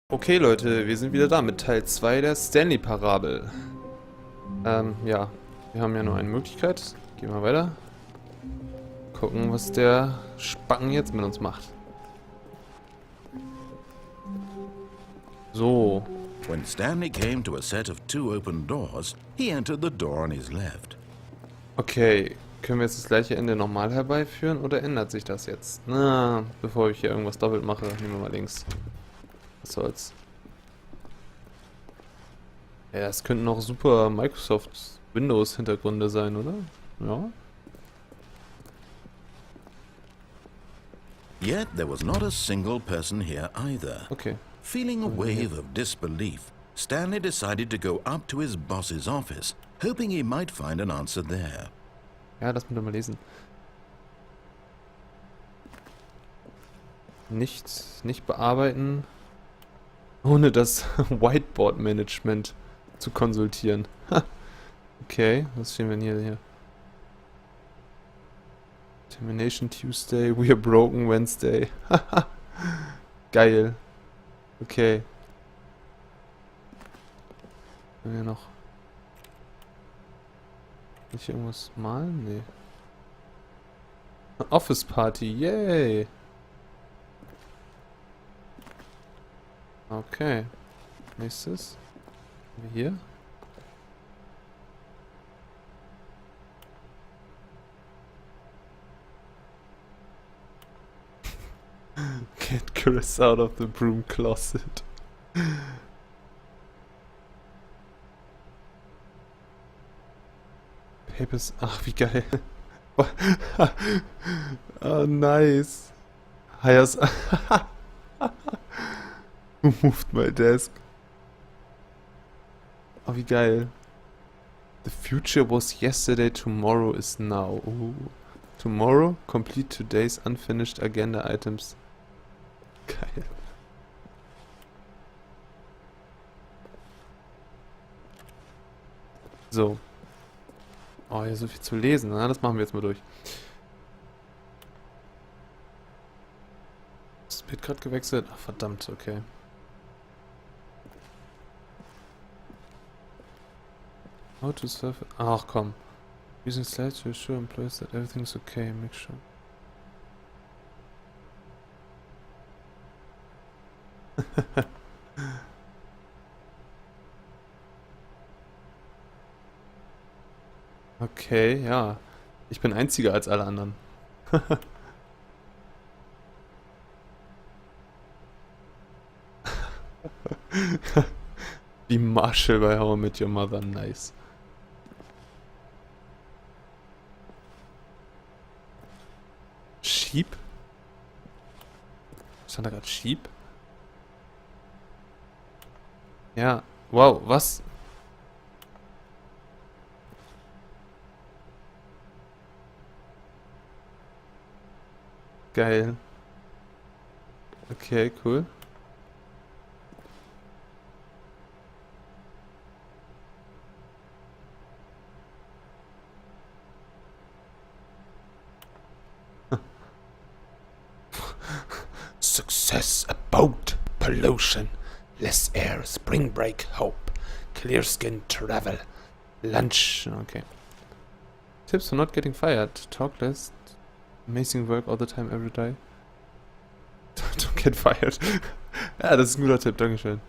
Okay Leute, wir sind wieder da mit Teil 2 der Stanley Parabel. Ja, wir haben ja nur eine Möglichkeit. Gehen wir weiter. Gucken, was der Spacken jetzt mit uns macht. So. When Stanley came to a set of two open doors, he entered the door on his left. Okay, können wir jetzt das gleiche Ende nochmal herbeiführen oder ändert sich das jetzt? Na, bevor ich hier irgendwas doppelt mache, nehmen wir mal links. Was soll's. Ja, es könnten auch super Microsoft Windows Hintergründe sein, oder? Ja. Yet there was not a single person here either. Okay. Feeling a wave of disbelief, Stanley decided to go up to his boss's office, hoping he might find an answer there. Ja, lass mich doch mal lesen. Nicht bearbeiten, ohne das Whiteboard-Management zu konsultieren. Okay, was stehen wir denn hier? Termination Tuesday, we are broken Wednesday. Geil. Okay. Haben wir noch... Kann ich irgendwas malen? Nee. Office Party, yay! Okay. Nächstes. Haben wir hier? Get Chris out of the broom closet. Papers. Ach, wie geil. Oh, nice. Hires. Who moved my desk? Oh, wie geil. The future was yesterday, tomorrow is now. Ooh. Tomorrow, complete today's unfinished agenda items. Geil. So. Oh, hier so viel zu lesen. Na, das machen wir jetzt mal durch. Das Bild gerade gewechselt. Ach, verdammt, okay. How to surf... Ach, komm. Using slides to assure employees that everything's okay. Make sure. Okay, ja. Ich bin einziger als alle anderen. Wie Marshall bei How I Met Your Mother, nice. Sheep? Stand da gerade Sheep? Ja, wow, was? Geil. Okay, cool. Success about pollution, less air, spring break hope, clear skin travel, lunch. Okay. Tips for not getting fired. Talk less. Amazing work all the time, every day. Don't get fired. Ja, das ist ein guter Tipp, dankeschön.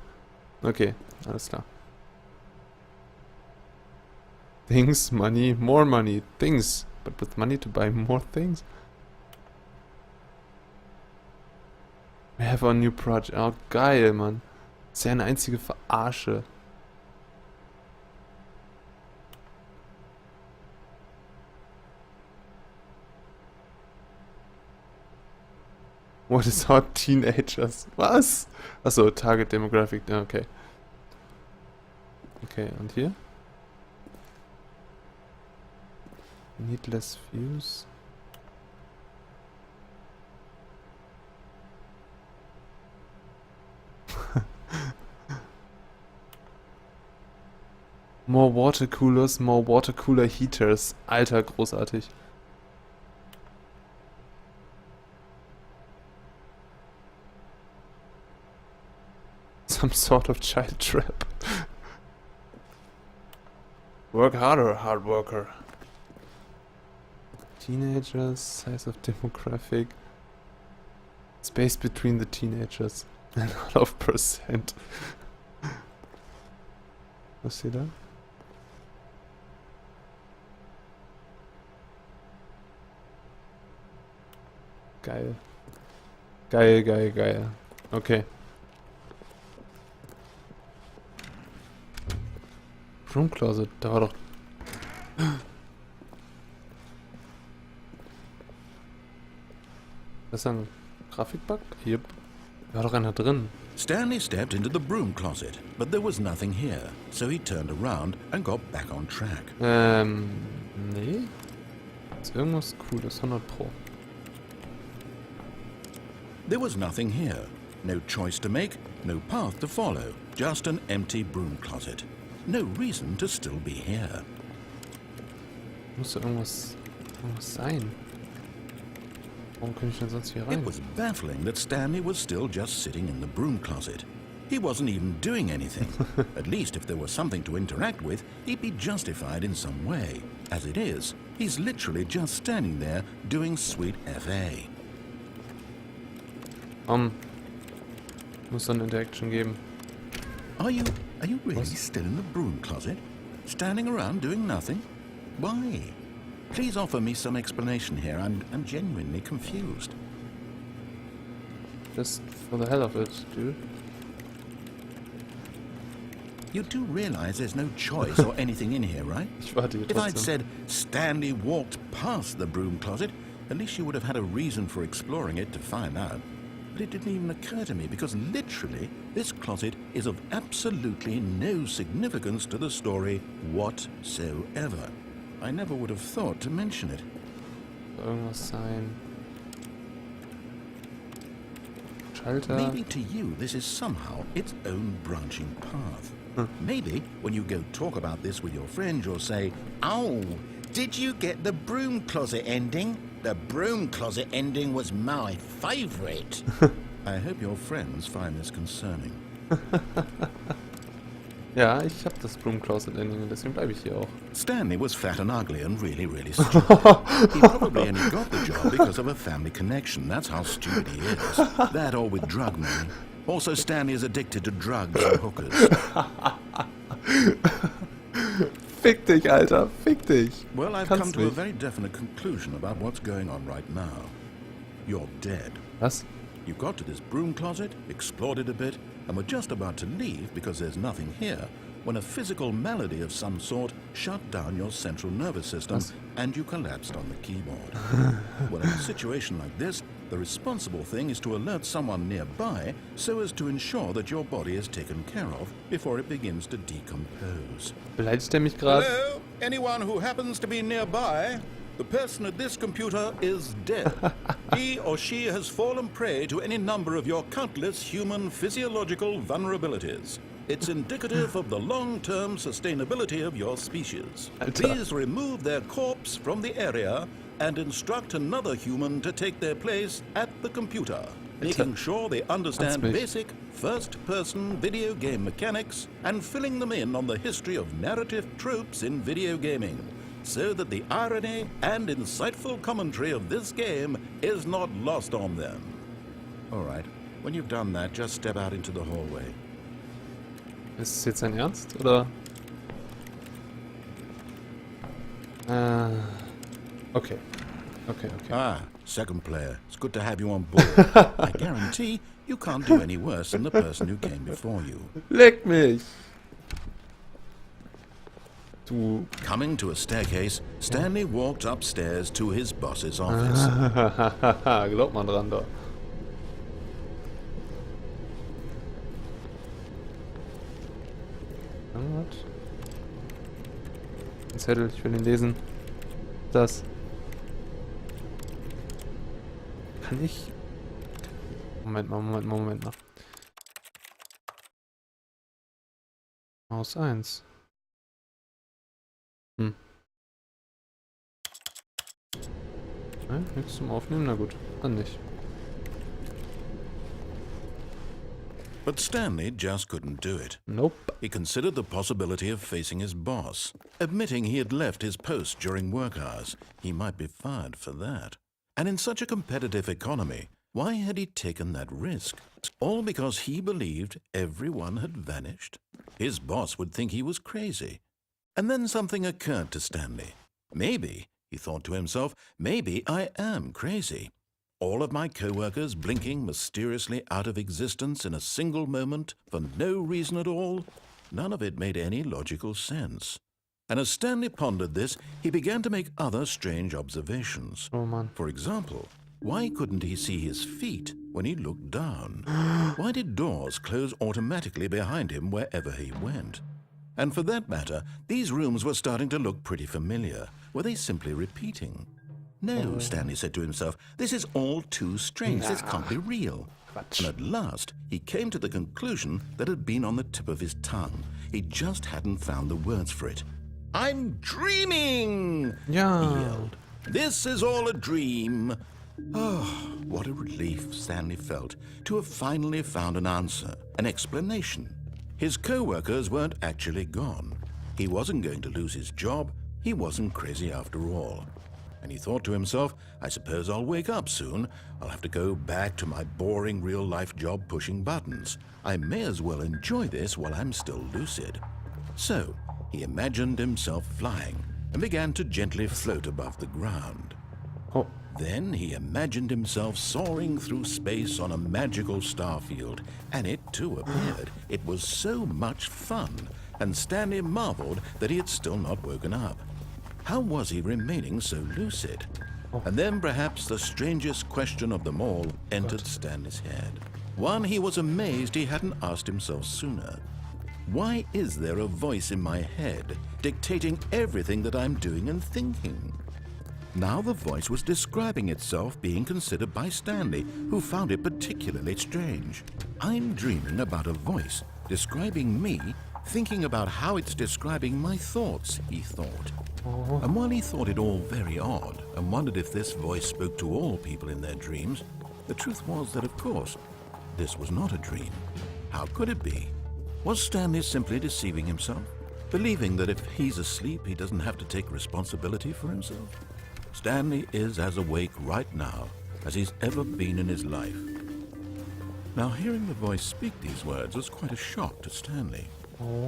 Okay, alles klar. Things, money, more money, things. But with money to buy more things? We have a new project. Oh, geil, Mann. Das ist ja eine einzige Verarsche. What is hot teenagers? Was? Achso, Target Demographic. Ja, okay. Okay, und hier? Needless views. More water coolers, more water cooler heaters. Alter, großartig. Some sort of child trap. Work harder, hard worker. Teenagers, size of demographic. Space between the teenagers. 1,5%. Was ist hier da? Geil. Geil, geil, geil. Okay. Room Closet, da war doch... Das ist ein Grafikbug? Hier war doch einer drin. Stanley stepped into the broom closet, but there was nothing here, so he turned around and got back on track. Nee. Ist irgendwas Cooles, 100 Pro. There was nothing here. No choice to make, no path to follow, just an empty broom closet. No reason to still be here. Muss da irgendwas sein. Warum kann ich denn sonst hier rein? It was baffling that Stanley was still just sitting in the broom closet. He wasn't even doing anything. At least if there was something to interact with, he'd be justified in some way. As it is, he's literally just standing there doing sweet FA. Muss dann Interaction geben. Are you really still in the broom closet? Standing around doing nothing? Why? Please offer me some explanation here. I'm genuinely confused. Just for the hell of it, dude. You do realize there's no choice or anything in here, right? Ich warte hier If I'd trotzdem. said Stanley walked past the broom closet, at least you would have had a reason for exploring it to find out. But it didn't even occur to me because literally this closet is of absolutely no significance to the story whatsoever. I never would have thought to mention it. Irgendwas sein. Schalter. Maybe to you this is somehow its own branching path. Maybe when you go talk about this with your friend, you'll say, "Oh, did you get the broom closet ending? The broom closet ending was my favorite." I hope your friends find this concerning. Ja, ich hab das Broom Closet Ending und deswegen bleibe ich hier auch. Stanley was fat and ugly and really, really stupid. He probably only got the job because of a family connection. That's how stupid he is. That or with drug money. Also, Stanley is addicted to drugs and hookers. Fick dich, Alter. Fick dich. Well, I've come to a very definite conclusion about what's going on right now. You're dead. Was? You got to this broom closet, explored it a bit, and were just about to leave because there's nothing here when a physical malady of some sort shut down your central nervous system and you collapsed on the keyboard. Well, in a situation like this, the responsible thing is to alert someone nearby so as to ensure that your body is taken care of before it begins to decompose. Beleidigt er mich gerade? Hello? Anyone who happens to be nearby? The person at this computer is dead. He or she has fallen prey to any number of your countless human physiological vulnerabilities. It's indicative of the long-term sustainability of your species. Alter. Please remove their corpse from the area and instruct another human to take their place at the computer, making sure they understand basic first-person video game mechanics and filling them in on the history of narrative tropes in video gaming, so that the irony and insightful commentary of this game is not lost on them. All right, when you've done that, just step out into the hallway. Ist es jetzt sein Ernst, oder? Okay. Okay. Ah, second player. It's good to have you on board. I guarantee you can't do any worse than the person who came before you. Leck mich! Du... Coming to a staircase, Stanley walked upstairs to his boss's office. Glaubt man dran, da. Ein Zettel, ich will ihn lesen. Das. Kann ich... Moment mal. Maus 1. Nein, nichts zum Aufnehmen? Na gut, dann nicht. But Stanley just couldn't do it. Nope. He considered the possibility of facing his boss, admitting he had left his post during work hours. He might be fired for that. And in such a competitive economy, why had he taken that risk? All because he believed everyone had vanished? His boss would think he was crazy. And then something occurred to Stanley. Maybe, he thought to himself, maybe I am crazy. All of my co-workers blinking mysteriously out of existence in a single moment for no reason at all? None of it made any logical sense. And as Stanley pondered this, he began to make other strange observations. Oh man. For example, why couldn't he see his feet when he looked down? Why did doors close automatically behind him wherever he went? And for that matter, these rooms were starting to look pretty familiar. Were they simply repeating? No, Stanley said to himself, this is all too strange. This can't be real. And at last, he came to the conclusion that had been on the tip of his tongue. He just hadn't found the words for it. I'm dreaming! Yeah. He yelled. This is all a dream. Oh, what a relief Stanley felt to have finally found an answer, an explanation. His co-workers weren't actually gone. He wasn't going to lose his job. He wasn't crazy after all. And he thought to himself, I suppose I'll wake up soon. I'll have to go back to my boring real-life job pushing buttons. I may as well enjoy this while I'm still lucid. So, he imagined himself flying and began to gently float above the ground. Oh. Then he imagined himself soaring through space on a magical starfield, and it too appeared. It was so much fun, and Stanley marveled that he had still not woken up. How was he remaining so lucid? And then perhaps the strangest question of them all entered Stanley's head. One he was amazed he hadn't asked himself sooner. Why is there a voice in my head dictating everything that I'm doing and thinking? Now the voice was describing itself being considered by Stanley, who found it particularly strange. I'm dreaming about a voice describing me, thinking about how it's describing my thoughts, he thought. And while he thought it all very odd and wondered if this voice spoke to all people in their dreams, the truth was that, of course, this was not a dream. How could it be? Was Stanley simply deceiving himself, believing that if he's asleep, he doesn't have to take responsibility for himself? Stanley is as awake right now as he's ever been in his life. Now, hearing the voice speak these words was quite a shock to Stanley.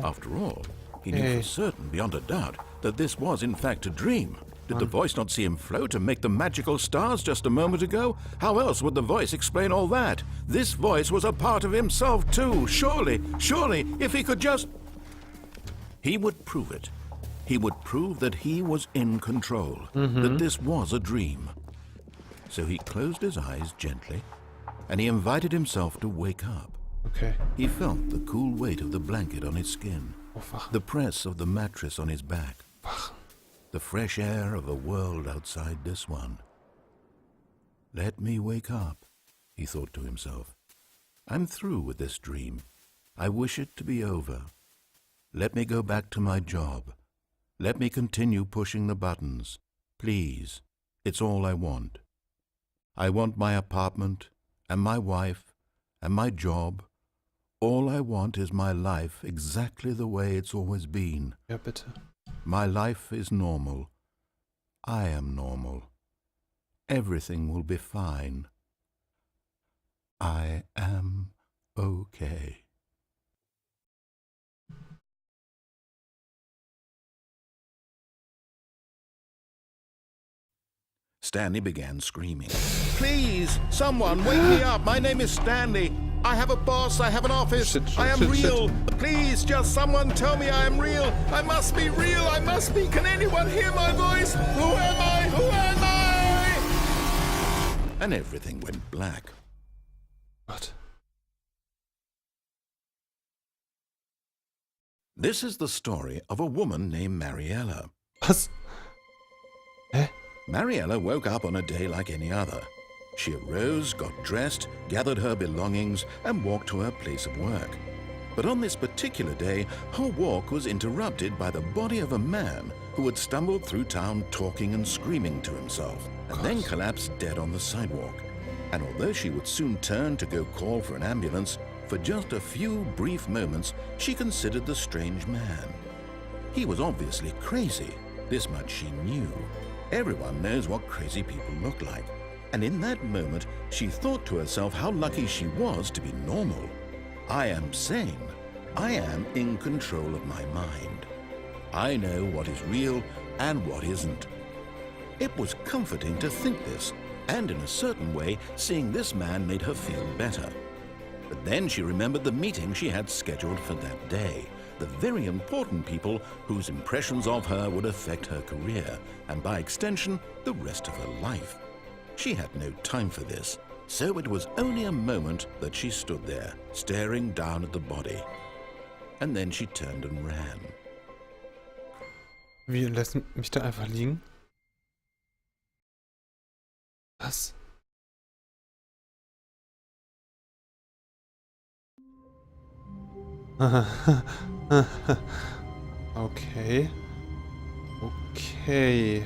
After all, he knew for certain, beyond a doubt, that this was in fact a dream. Did the voice not see him float and make the magical stars just a moment ago? How else would the voice explain all that? This voice was a part of himself too. Surely, if he could just... He would prove it. He would prove that he was in control, that this was a dream. So he closed his eyes gently, and he invited himself to wake up. Okay. He felt the cool weight of the blanket on his skin, the press of the mattress on his back, the fresh air of a world outside this one. Let me wake up, he thought to himself. I'm through with this dream. I wish it to be over. Let me go back to my job. Let me continue pushing the buttons. Please, it's all I want. I want my apartment, and my wife, and my job. All I want is my life exactly the way it's always been. Ja, bitte. My life is normal. I am normal. Everything will be fine. I am okay. Stanley began screaming. Please, someone, wake me up. My name is Stanley. I have a boss. I have an office. I am real. Please, just someone tell me I am real. I must be real. I must be. Can anyone hear my voice? Who am I? Who am I? And everything went black. What? This is the story of a woman named Mariella. Was? Hä? Mariella woke up on a day like any other. She arose, got dressed, gathered her belongings, and walked to her place of work. But on this particular day, her walk was interrupted by the body of a man who had stumbled through town talking and screaming to himself, and then collapsed dead on the sidewalk. And although she would soon turn to go call for an ambulance, For just a few brief moments, she considered the strange man. He was obviously crazy. This much she knew. Everyone knows what crazy people look like. And in that moment, she thought to herself how lucky she was to be normal. I am sane. I am in control of my mind. I know what is real and what isn't. It was comforting to think this, and in a certain way, seeing this man made her feel better. But then she remembered the meeting she had scheduled for that day, the very important people whose impressions of her would affect her career, and by extension, the rest of her life. She had no time for this, so it was only a moment that she stood there, staring down at the body. And then she turned and ran. Wie, lässt mich da einfach liegen? Was? Okay. Okay.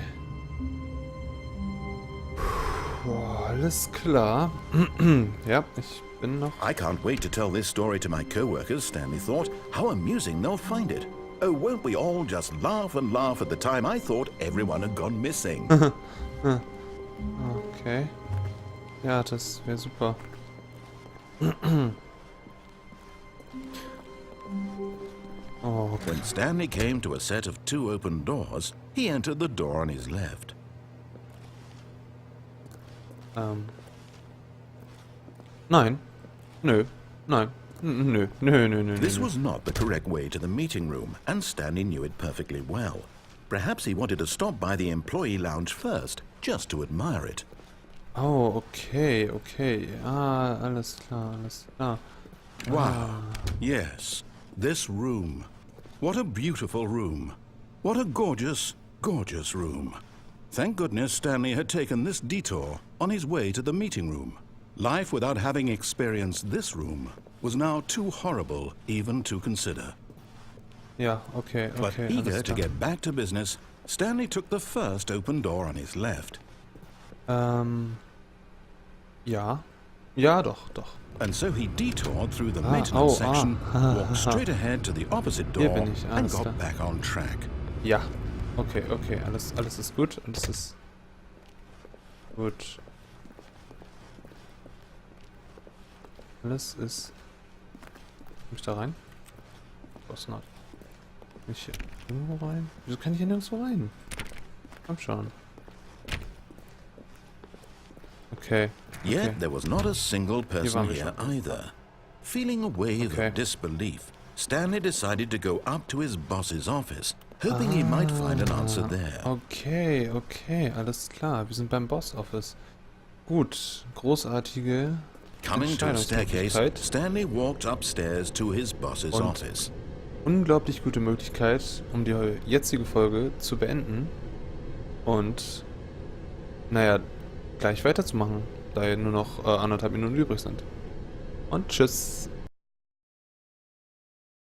Puh, alles klar. Ja, ich bin noch... I can't wait to tell this story to my co-workers, Stanley thought. How amusing they'll find it. Oh, won't we all just laugh and laugh at the time I thought everyone had gone missing. Okay. Ja, das wäre super. Oh, okay. When Stanley came to a set of 2 open doors, he entered the door on his left. Nein. Nö. Nein. Nö. Nö. This was not the correct way to the meeting room, and Stanley knew it perfectly well. Perhaps he wanted to stop by the employee lounge first, just to admire it. Oh, okay, okay. Ah, alles klar, alles klar. Wow. Yes, this room. What a beautiful room. What a gorgeous, gorgeous room. Thank goodness Stanley had taken this detour on his way to the meeting room. Life without having experienced this room was now too horrible even to consider. Ja, okay, But okay. eager alles to klar. get back to business, Stanley took the first open door on his left. Ja. Ja, doch. And so he detoured through the maintenance section, walked straight ahead to the opposite Hier door, bin ich, and alles got klar. back on track. Ja. Okay, alles ist gut. Alles ist gut. Alles ist... Komm ich da rein? Was not? Kann ich hier irgendwo rein? Wieso kann ich hier nirgendwo rein? Komm schon. Okay. Yet there was not a single person waren wir here schon. either. Feeling a wave Okay. of disbelief, Stanley decided to go up to his boss's office, hoping he might find an answer there. Okay, alles klar. Wir sind beim Boss Office. Gut, großartige Coming to a staircase, Entscheidungsmöglichkeit. Stanley walked upstairs to his boss's Und- office. Unglaublich gute Möglichkeit, um die jetzige Folge zu beenden. Und, naja, gleich weiterzumachen, da ja nur noch 1,5 Minuten übrig sind. Und tschüss.